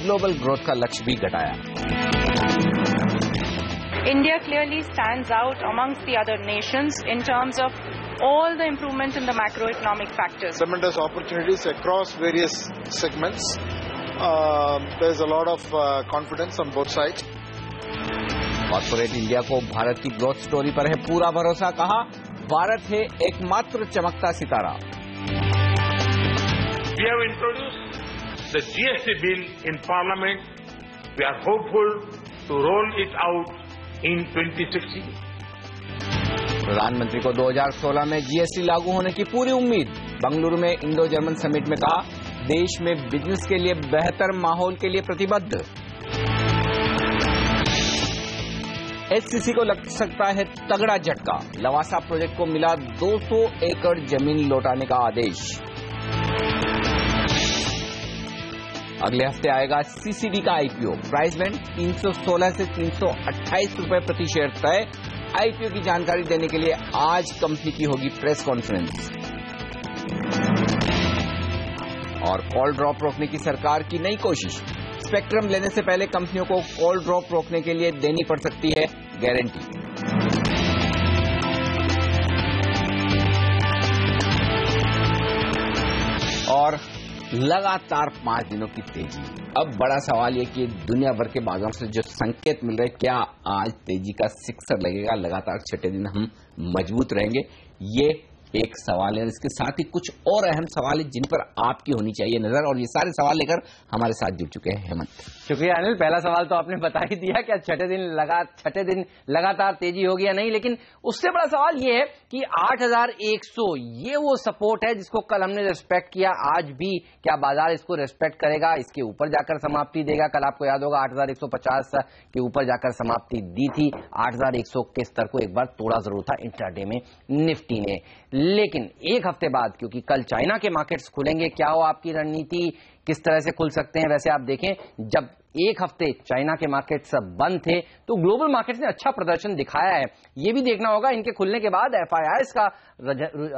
ग्लोबल ग्रोथ का लक्ष्य भी घटाया। India clearly stands out amongst the other nations in terms of all the improvement in the macroeconomic factors. Tremendous opportunities across various segments. There's a lot of confidence on both sides. Corporate India को भारत की growth story पर है पूरा भरोसा। कहा, भारत है एकमात्र चमकता सितारा। We have introduced the GST bill in Parliament. We are hopeful to roll it out in 2016. प्रधानमंत्री को 2016 में GST लागू होने की पूरी उम्मीद। बंगलुरु में इंडो जर्मन समिट में कहा, देश में बिजनेस के लिए बेहतर माहौल के लिए प्रतिबद्ध। SCC को लग सकता है तगड़ा झटका। लवासा प्रोजेक्ट को मिला 200 एकड़ जमीन लौटाने का आदेश। अगले हफ्ते आएगा सीसीडी का आईपीओ। प्राइस बैंड 316 से 328 रुपए प्रति शेयर तय। आईपीओ की जानकारी देने के लिए आज कंपनी की होगी प्रेस कॉन्फ्रेंस। और कॉल ड्रॉप रोकने की सरकार की नई कोशिश। स्पेक्ट्रम लेने से पहले कंपनियों को कॉल ड्रॉप रोकने के लिए देनी पड़ सकती है गारंटी। और लगातार 5 दिनों की तेजी। अब बड़ा सवाल ये कि दुनिया भर के बाजारों से जो संकेत मिल रहे, क्या आज तेजी का सिक्सर लगेगा, लगातार छठे दिन हम मजबूत रहेंगे, ये एक सवाल है। इसके साथ ही कुछ और अहम सवाल है जिन पर आपकी होनी चाहिए नजर, और ये सारे सवाल लेकर हमारे साथ जुड़ चुके हैं हेमंत। शुक्रिया अनिल। पहला सवाल तो आपने बता ही दिया, क्या छठे दिन लगातार तेजी होगी या नहीं, लेकिन उससे बड़ा सवाल ये है कि 8,100 ये वो सपोर्ट है जिसको कल हमने रेस्पेक्ट किया, आज भी क्या बाजार इसको रेस्पेक्ट करेगा, इसके ऊपर जाकर समाप्ति देगा? कल आपको याद होगा 8,150 के ऊपर जाकर समाप्ति दी थी। 8,100 के स्तर को एक बार तोड़ा जरूर था इंट्राडे में निफ्टी ने, लेकिन एक हफ्ते बाद, क्योंकि कल चाइना के मार्केट्स खुलेंगे, क्या हो आपकी रणनीति, किस तरह से खुल सकते हैं? वैसे आप देखें, जब एक हफ्ते चाइना के मार्केट्स बंद थे तो ग्लोबल मार्केट्स ने अच्छा प्रदर्शन दिखाया है। ये भी देखना होगा इनके खुलने के बाद एफआईआईज का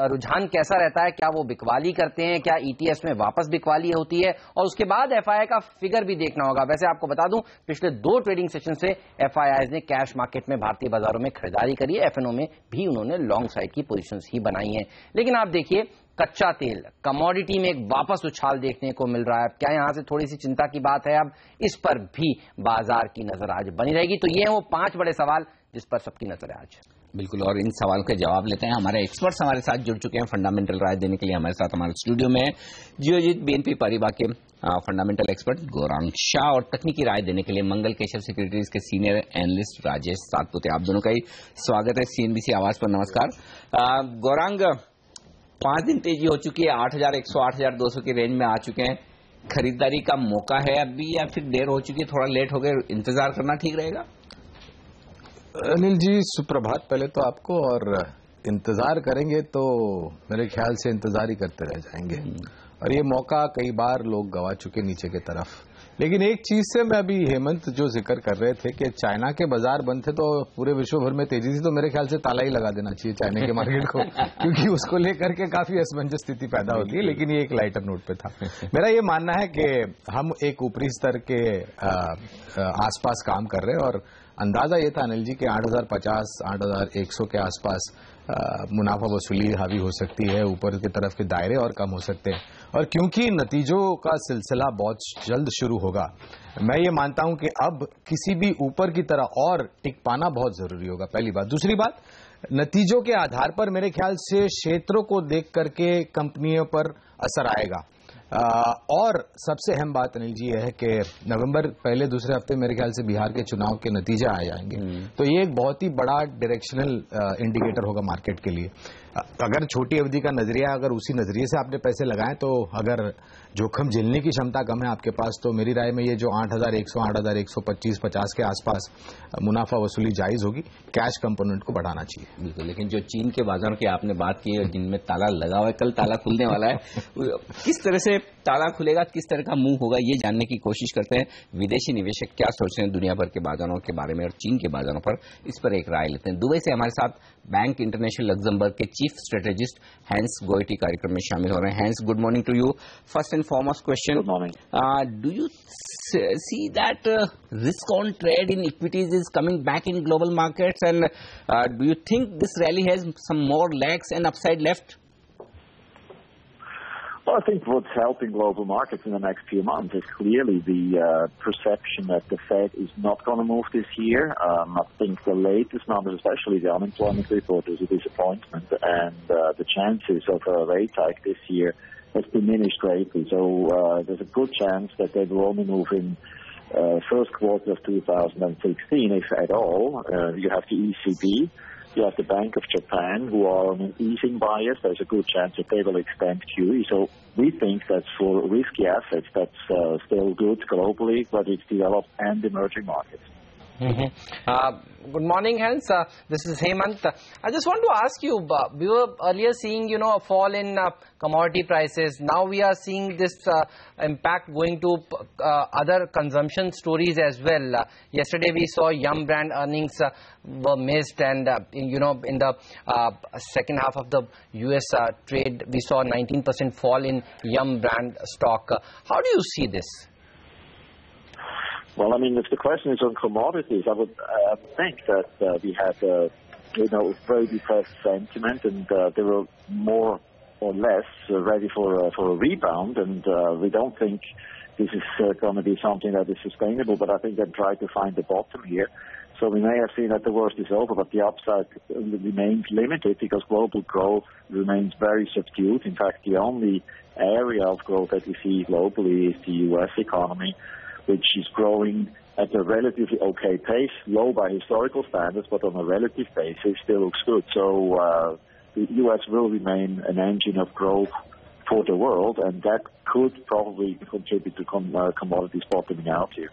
रुझान कैसा रहता है, क्या वो बिकवाली करते हैं, क्या ईटीएस में वापस बिकवाली होती है, और उसके बाद एफआईआई का फिगर भी देखना होगा। वैसे आपको बता दूं, पिछले 2 ट्रेडिंग सेशन से एफआईआईज ने कैश मार्केट में भारतीय बाजारों में खरीदारी करी है, एफएनओ में भी उन्होंने लॉन्ग साइड की पोजीशंस ही बनाई हैं। लेकिन आप देखिए, कच्चा तेल कमोडिटी में एक वापस उछाल देखने को मिल रहा है। क्या यहां से थोड़ी सी चिंता की बात है? अब इस पर भी बाजार की नजर आज बनी रहेगी। तो ये हैं वो 5 बड़े सवाल जिस पर सबकी नजर है आज। बिल्कुल, और इन सवालों के जवाब लेते हैं। हमारे एक्सपर्ट्स हमारे साथ जुड़ चुके हैं फंडामेंटल राय देने के लिए। हमारे साथ हमारे स्टूडियो में जियोजीत बीएनपी पारिबा के फंडामेंटल एक्सपर्ट गौरांग शाह, और तकनीकी राय देने के लिए मंगल केशव सिक्योरिटीज के सीनियर एनालिस्ट राजेश सातपुते। आप दोनों का ही स्वागत है सीएनबीसी आवाज पर। नमस्कार गौरांग, 5 दिन तेजी हो चुकी है, 8,100 8,200 की रेंज में आ चुके हैं। खरीदारी का मौका है अभी, या फिर देर हो चुकी है, थोड़ा लेट हो गए, इंतजार करना ठीक रहेगा? अनिल जी सुप्रभात पहले तो आपको, और इंतजार करेंगे तो मेरे ख्याल से इंतजार ही करते रह जाएंगे, और ये मौका कई बार लोग गवा चुके नीचे की तरफ। लेकिन एक चीज से मैं अभी हेमंत जो जिक्र कर रहे थे कि चाइना के बाजार बंद थे तो पूरे विश्व भर में तेजी थी, तो मेरे ख्याल से ताला ही लगा देना चाहिए चाइना के मार्केट को, क्योंकि उसको लेकर के काफी असमंजस स्थिति पैदा होती है। लेकिन ये एक लाइटर नोट पे था। मेरा ये मानना है कि हम एक ऊपरी स्तर के आसपास काम कर रहे हैं, और अंदाजा ये था अनिल जी कि 8,050 8,100 के आसपास मुनाफा वसूली हावी हो सकती है, ऊपर की तरफ के दायरे और कम हो सकते हैं। और क्योंकि नतीजों का सिलसिला बहुत जल्द शुरू होगा, मैं ये मानता हूं कि अब किसी भी ऊपर की तरह और टिक पाना बहुत जरूरी होगा, पहली बात। दूसरी बात, नतीजों के आधार पर मेरे ख्याल से क्षेत्रों को देख करके कंपनियों पर असर आएगा। और सबसे अहम बात अनिल जी यह है कि नवंबर पहले दूसरे हफ्ते मेरे ख्याल से बिहार के चुनाव के नतीजे आ जाएंगे, तो ये एक बहुत ही बड़ा डायरेक्शनल इंडिकेटर होगा मार्केट के लिए। अगर छोटी अवधि का नजरिया, अगर उसी नजरिए से आपने पैसे लगाए, तो अगर जोखिम झेलने की क्षमता कम है आपके पास, तो मेरी राय में ये जो 8,100 8,125 50 के आसपास मुनाफा वसूली जायज होगी। कैश कंपोनेंट को बढ़ाना चाहिए। बिल्कुल, लेकिन जो चीन के बाजारों की आपने बात की है जिनमें ताला लगा हुआ है, कल ताला खुलने वाला है, किस तरह से ताला खुलेगा, किस तरह का मूव होगा, ये जानने की कोशिश करते हैं। विदेशी निवेशक क्या सोच रहे हैं दुनिया भर के बाजारों के बारे में और चीन के बाजारों पर, इस पर एक राय लेते हैं। दुबई से हमारे साथ बैंक इंटरनेशनल लग्जमबर्ग के चीफ स्ट्रेटेजिस्ट हैंस गोइटी कार्यक्रम में शामिल हो रहे हैं। Hans, good morning to you. First and foremost question, good morning, do you see that risk on trade in equities is coming back in global markets, and do you think this rally has some more legs and upside left? Well, I think what's helping global markets in the next few months is clearly the perception that the Fed is not going to move this year. I think the latest numbers, especially the unemployment report, is a disappointment, and the chances of a rate hike this year has diminished greatly. So there's a good chance that they will only move in first quarter of 2016, if at all. You have the ECB, you have the Bank of Japan, who are on an easing bias. There's a good chance that they will extend QE. So we think that for risky assets, that's still good globally, but it's developed and emerging markets. Good morning, Hans. This is Hemant. I just want to ask you, we were earlier seeing, a fall in commodity prices. Now we are seeing this impact going to other consumption stories as well. Yesterday we saw Yum brand earnings were missed, and in the second half of the US trade, we saw a 19% fall in Yum brand stock. How do you see this? Well, I mean, if the question is on commodities, I would think that we had, very depressed sentiment, and they were more or less ready for a rebound. And we don't think this is going to be something that is sustainable. But I think they tried to find the bottom here. So we may have seen that the worst is over, but the upside remains limited because global growth remains very subdued. In fact, the only area of growth that we see globally is the U.S. economy, which is growing at a relatively okay pace, low by historical standards, but on a relative basis still looks good. So the U.S. will remain an engine of growth for the world, and that could probably contribute to commodities bottoming out here.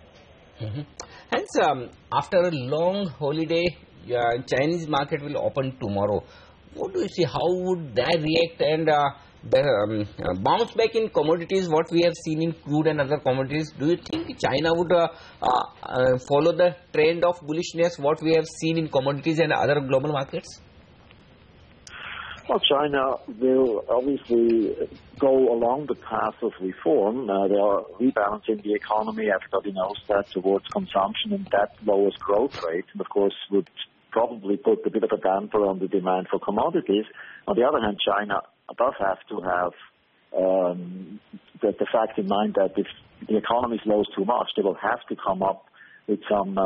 Mm-hmm. Hence, after a long holiday, Chinese market will open tomorrow. What do you see? How would that react? And the bounce back in commodities, what we have seen in crude and other commodities, do you think China would follow the trend of bullishness, what we have seen in commodities and other global markets? Well, China will obviously go along the path of reform. They are rebalancing the economy, everybody knows that, towards consumption, and that lowers growth rate, and of course would probably put a bit of a damper on the demand for commodities. On the other hand, China does have to have the fact in mind that if the economy slows too much, they will have to come up with some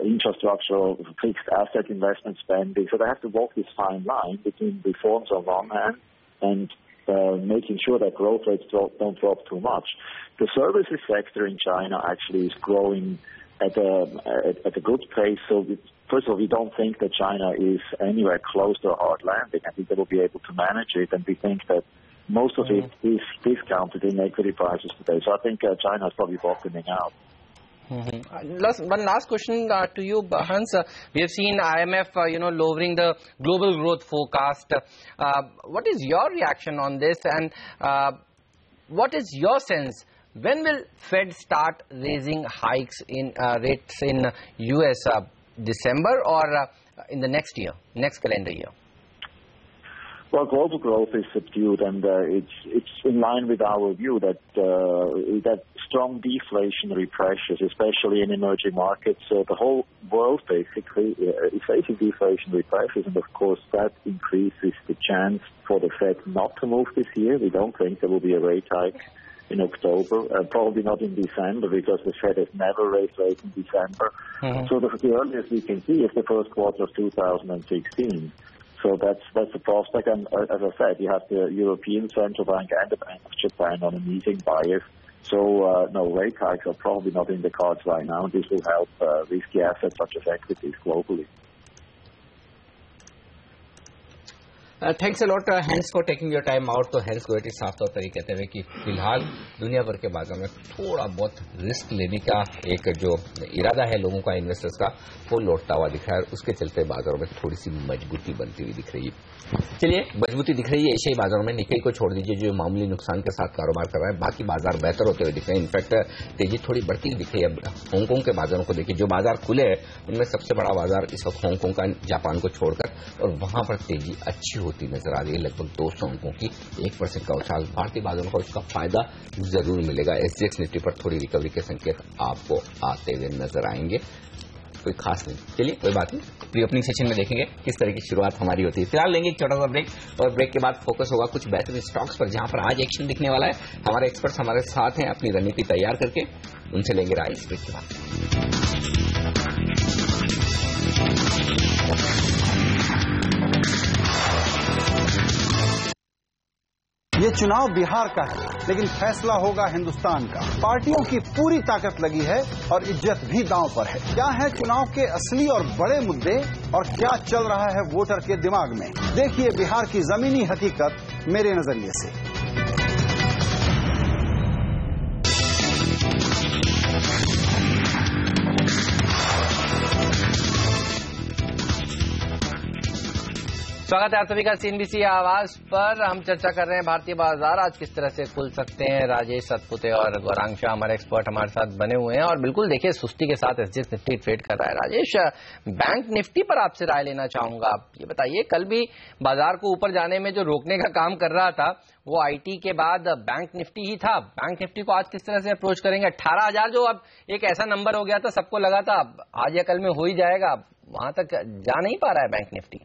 infrastructure, fixed asset investment spending. So they have to walk this fine line between reforms on one hand and making sure that growth rates don't drop too much. The services sector in China actually is growing at a good pace. So first of all, we don't think that China is anywhere close to a hard landing. I think they will be able to manage it, and we think that most of it is discounted in equity prices today. So I think China is probably bottoming out. One last question to you, Hans. We have seen IMF, lowering the global growth forecast. What is your reaction on this, and what is your sense? When will Fed start raising hikes in rates in US? December or in the next calendar year? Well, global growth is subdued, and it's in line with our view that strong deflationary pressures, especially in emerging markets, the whole world basically is facing deflationary pressures, and of course that increases the chance for the Fed not to move this year. We don't think there will be a rate hike in October, probably not in December, because the Fed has never raised rates in December. So the earliest we can see is the first quarter of 2016. So that's the prospect. And as I said, you have the European Central Bank and the Bank of Japan on an easing bias. So no, rate hikes are probably not in the cards right now. This will help risky assets such as equities globally. Thanks a lot Hans for taking your time out. तो Hans गोयटी साफ तौर पर ये कहते हैं कि फिलहाल दुनिया भर के बाजार में थोड़ा बहुत रिस्क लेने का एक जो इरादा है लोगों का, इन्वेस्टर्स का, वो लौटता हुआ दिख रहा है। उसके चलते बाजारों में थोड़ी सी मजबूती बनती हुई दिख रही है। चलिए, मजबूती दिख रही है एशियाई बाजारों में। निक्केई को छोड़ दीजिए जो मामूली नुकसान के साथ कारोबार कर रहा है, बाकी बाजार बेहतर होते हुए दिख रहे हैं। इनफैक्ट तेजी थोड़ी बढ़ती हुई दिख रही है। हांगकांग के बाजारों को देखिए, जो बाजार खुले हैं उनमें सबसे बड़ा बाजार इस वक्त हांगकांग का, जापान को छोड़कर, और वहां पर तेजी अच्छी होती नजर आ रही है। लगभग 200 अंकों की 1% का उछाल। भारतीय बाजारों को इसका फायदा जरूर मिलेगा। एसजीएक्स निफ्टी पर थोड़ी रिकवरी के संकेत आपको आते हुए नजर आएंगे, कोई खास नहीं। चलिए, कोई बात नहीं, प्री ओपनिंग सेशन में देखेंगे किस तरह की शुरुआत हमारी होती है। फिलहाल लेंगे एक छोटा सा ब्रेक, और ब्रेक के बाद फोकस होगा कुछ बेहतरीन स्टॉक्स पर, जहां पर आज एक्शन दिखने वाला है। हमारे एक्सपर्ट्स हमारे साथ हैं अपनी रणनीति तैयार करके, उनसे लेंगे राय इस ब्रेक के बाद। ये चुनाव बिहार का है, लेकिन फैसला होगा हिंदुस्तान का। पार्टियों की पूरी ताकत लगी है और इज्जत भी दांव पर है। क्या है चुनाव के असली और बड़े मुद्दे, और क्या चल रहा है वोटर के दिमाग में? देखिए बिहार की जमीनी हकीकत मेरे नजरिए से। स्वागत है आप सभी का CNBC आवाज पर। हम चर्चा कर रहे हैं भारतीय बाजार आज किस तरह से खुल सकते हैं। राजेश सतपुते और गौरांग शाह हमारे एक्सपर्ट हमारे साथ बने हुए हैं और बिल्कुल देखिए सुस्ती के साथ SGX निफ्टी ट्रेड कर रहा है। राजेश, बैंक निफ्टी पर आपसे राय लेना चाहूंगा। आप ये बताइए, कल भी बाजार को ऊपर जाने में जो रोकने का काम कर रहा था वो IT के बाद बैंक निफ्टी ही था। बैंक निफ्टी को आज किस तरह से अप्रोच करेंगे? 18,000 जो अब एक ऐसा नंबर हो गया था, सबको लगा था आज या कल में हो ही जाएगा, वहां तक जा नहीं पा रहा है bank Nifty.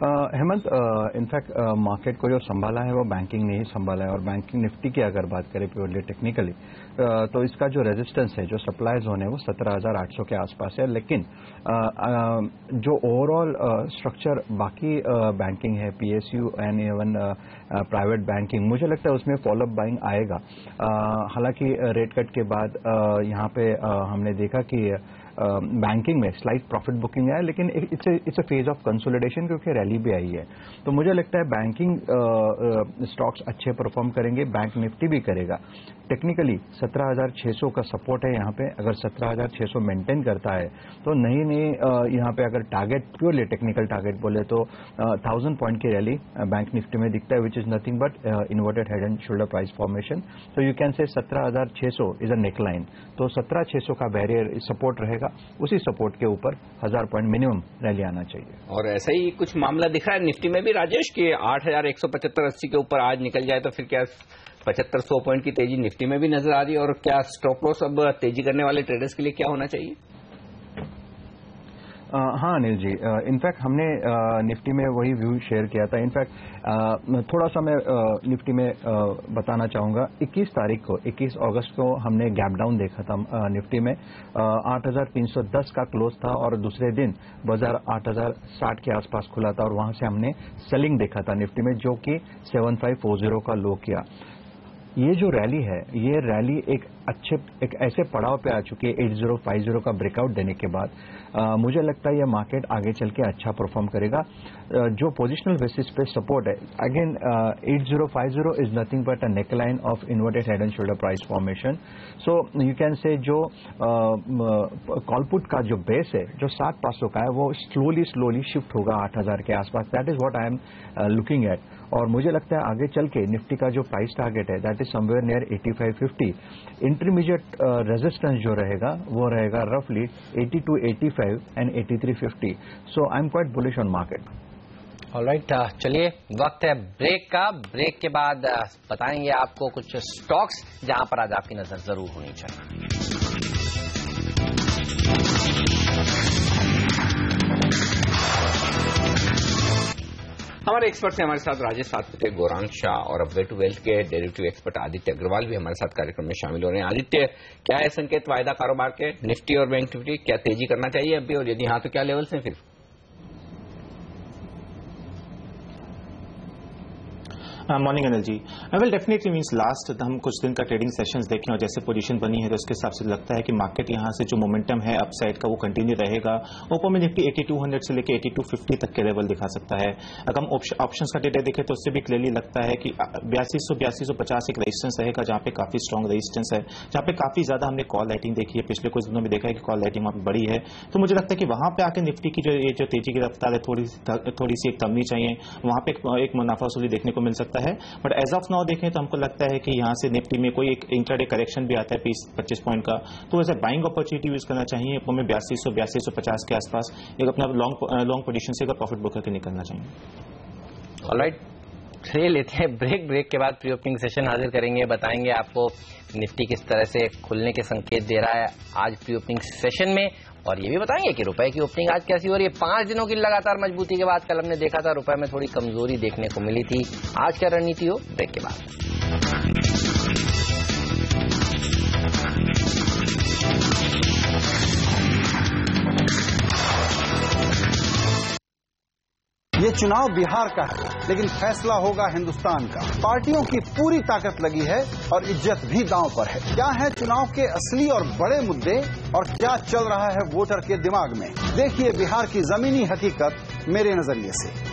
Hemant, in fact market को जो संभाला है वो बैंकिंग ने ही संभाला है। और बैंकिंग निफ्टी की अगर बात करें प्योरली टेक्निकली, तो इसका जो रेजिस्टेंस है, जो सप्लाई जोन है, वो 17,800 के आसपास है। लेकिन जो ओवरऑल स्ट्रक्चर बाकी बैंकिंग है, PSU and even private banking, मुझे लगता है उसमें फॉलोअप बाइंग आएगा। हालांकि रेट कट के बाद यहाँ पे हमने देखा कि बैंकिंग में स्लाइट प्रॉफिट बुकिंग है, लेकिन it's a phase of consolidation क्योंकि रैली भी आई है। तो मुझे लगता है बैंकिंग स्टॉक्स अच्छे परफॉर्म करेंगे, बैंक निफ्टी भी करेगा। टेक्निकली 17,600 का सपोर्ट है यहाँ पे। अगर 17,600 मेंटेन करता है तो नई यहाँ पे अगर टारगेट प्योरली टेक्निकल टारगेट बोले तो 1000 पॉइंट की रैली बैंक निफ्टी में दिखता है, which is nothing but inverted head and shoulder price formation. तो you can say 17,600 is a neckline. तो 17,600 का बैरियर सपोर्ट रहेगा, उसी सपोर्ट के ऊपर 1000 पॉइंट मिनिमम रैली आना चाहिए। और ऐसा ही कुछ मामला दिख रहा है निफ्टी में भी राजेश कि 8,175-80 के ऊपर आज निकल जाए तो फिर क्या 75-100 पॉइंट की तेजी निफ्टी में भी नजर आ रही है। और क्या स्टॉप लॉस अब तेजी करने वाले ट्रेडर्स के लिए क्या होना चाहिए? हाँ अनिल जी, इनफैक्ट हमने निफ्टी में वही व्यू शेयर किया था। इनफैक्ट थोड़ा सा मैं निफ्टी में बताना चाहूंगा। 21 तारीख को 21 अगस्त को हमने गैप डाउन देखा था निफ्टी में। 8,310 का क्लोज था और दूसरे दिन बाजार 8,060 के आसपास खुला था और वहां से हमने सेलिंग देखा था निफ्टी में, जो कि 7540 का लो किया। ये जो रैली है, ये रैली एक ऐसे पड़ाव पे आ चुकी है 8050 का ब्रेकआउट देने के बाद। मुझे लगता है ये मार्केट आगे चल के अच्छा परफॉर्म करेगा। जो पोजिशनल बेसिस पे सपोर्ट है, again 8050 is nothing but a neckline of inverted head and shoulder price formation. So you can say जो कॉलपुट का जो बेस है, जो 7,500 का है, वो स्लोली शिफ्ट होगा 8,000 के आसपास। That is what I am looking at. और मुझे लगता है आगे चल के निफ्टी का जो प्राइस टारगेट है, that is somewhere near 8550। Intermediate resistance जो रहेगा वो रहेगा रफली 8285 and 8350। So I am quite bullish on market. Alright, चलिए वक्त है ब्रेक का। ब्रेक के बाद बताएंगे आपको कुछ स्टॉक्स जहां पर आज आपकी नजर जरूर होनी चाहिए। हमारे एक्सपर्ट हैं हमारे साथ राजेश सातपुते, गौरांग शाह और अब वेट वेल्थ के डेरिवेटिव एक्सपर्ट आदित्य अग्रवाल भी हमारे साथ कार्यक्रम में शामिल हो रहे हैं। आदित्य, क्या है संकेत वायदा कारोबार के निफ्टी और बैंक निफ्टी? क्या तेजी करना चाहिए अभी, और यदि हाँ तो क्या लेवल्स हैं फिर? Morning Anil ji. Well definitely means last हम कुछ दिन का ट्रेडिंग सेशंस देखें और जैसे पोजीशन बनी है तो उसके हिसाब से लगता है कि मार्केट यहां से जो मोमेंटम है अपसाइड का वो कंटिन्यू रहेगा। ऊपर में निफ्टी 8200 से लेकर 8250 तक के लेवल दिखा सकता है। अगर हम ऑप्शंस का डेटा देखें तो उससे भी क्लियरली लगता है कि 8250 एक रेजिस्टेंस रहेगा जहां पे काफी स्ट्रॉन्ग रेजिस्टेंस है, जहां पे काफी ज्यादा हमने कॉल लाइटिंग देखी है। पिछले कुछ दिनों में देखा है कि कॉल लाइटिंग वहां पे बड़ी है। तो मुझे लगता है कि वहां पे आके निफ्टी की जो तेजी की रफ्तार है थोड़ी सी एक कमी चाहिए, वहां पे एक मुनाफा वसूली देखने को मिल सकता है। बट एज ऑफ नाउ देखें तो हमको लगता है कि यहां से निफ्टी में कोई एक इंट्राडे करेक्शन भी आता है 20-25 पॉइंट का, तो as a buying opportunity use करना चाहिए। हमें 8250 के आसपास एक अपना लॉन्ग पोजीशन से प्रॉफिट बुक करके निकलना चाहिए। ऑलराइट, चलिए लेते हैं ब्रेक के बाद प्री ओपनिंग सेशन हाजिर करेंगे। बताएंगे आपको निफ्टी किस तरह से खुलने के संकेत दे रहा है आज प्री ओपनिंग सेशन में, और ये भी बताएंगे कि रुपए की ओपनिंग आज कैसी हो रही है। 5 दिनों की लगातार मजबूती के बाद कल हमने देखा था रुपए में थोड़ी कमजोरी देखने को मिली थी। आज क्या रणनीति हो, ब्रेक के बाद। ये चुनाव बिहार का है, लेकिन फैसला होगा हिंदुस्तान का। पार्टियों की पूरी ताकत लगी है और इज्जत भी दांव पर है। क्या है चुनाव के असली और बड़े मुद्दे और क्या चल रहा है वोटर के दिमाग में, देखिए बिहार की जमीनी हकीकत मेरे नजरिए से।